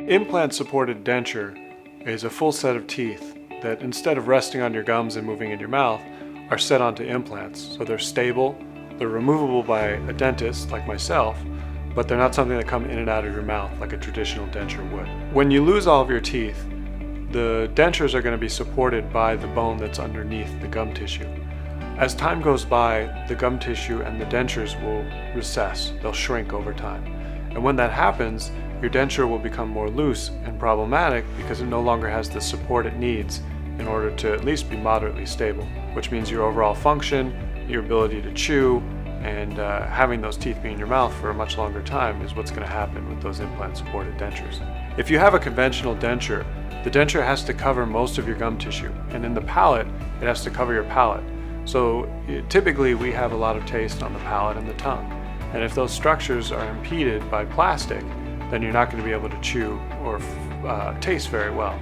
Implant-supported denture is a full set of teeth that, instead of resting on your gums and moving in your mouth, are set onto implants. So they're stable, they're removable by a dentist like myself, but they're not something that come in and out of your mouth like a traditional denture would. When you lose all of your teeth, the dentures are going to be supported by the bone that's underneath the gum tissue. As time goes by, the gum tissue and the dentures will recess, they'll shrink over time. And when that happens, your denture will become more loose and problematic because it no longer has the support it needs in order to at least be moderately stable, which means your overall function, your ability to chew, and having those teeth be in your mouth for a much longer time is what's going to happen with those implant-supported dentures. If you have a conventional denture, the denture has to cover most of your gum tissue, and in the palate, it has to cover your palate. So typically we have a lot of taste on the palate and the tongue, and if those structures are impeded by plastic, then you're not going to be able to chew or taste very well.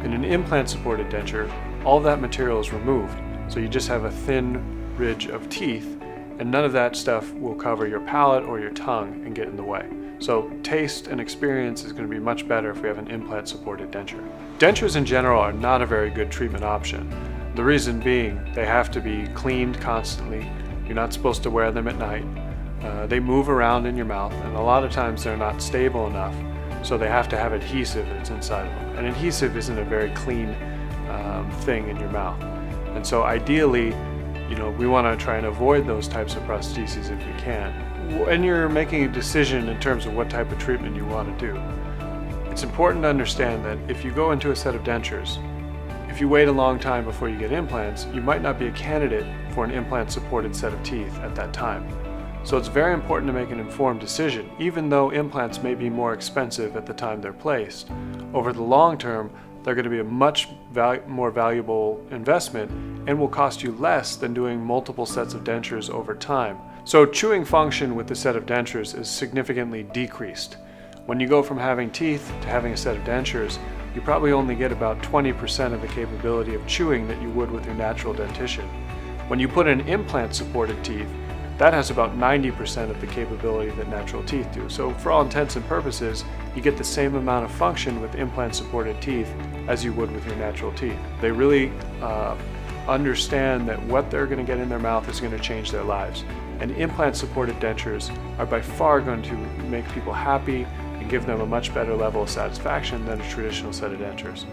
In an implant-supported denture, all of that material is removed, so you just have a thin ridge of teeth, and none of that stuff will cover your palate or your tongue and get in the way. So taste and experience is going to be much better if we have an implant-supported denture. Dentures in general are not a very good treatment option. The reason being, they have to be cleaned constantly. You're not supposed to wear them at night. They move around in your mouth, and a lot of times they're not stable enough, so they have to have adhesive that's inside of them. And adhesive isn't a very clean thing in your mouth. And so ideally, we want to try and avoid those types of prostheses if we can. When you're making a decision in terms of what type of treatment you want to do, it's important to understand that if you go into a set of dentures, if you wait a long time before you get implants, you might not be a candidate for an implant-supported set of teeth at that time. So it's very important to make an informed decision. Even though implants may be more expensive at the time they're placed, over the long term, they're going to be a much more valuable investment and will cost you less than doing multiple sets of dentures over time. So chewing function with the set of dentures is significantly decreased. When you go from having teeth to having a set of dentures, you probably only get about 20% of the capability of chewing that you would with your natural dentition. When you put in implant-supported teeth, that has about 90% of the capability that natural teeth do. So for all intents and purposes, you get the same amount of function with implant-supported teeth as you would with your natural teeth. They really understand that what they're going to get in their mouth is going to change their lives. And implant-supported dentures are by far going to make people happy and give them a much better level of satisfaction than a traditional set of dentures.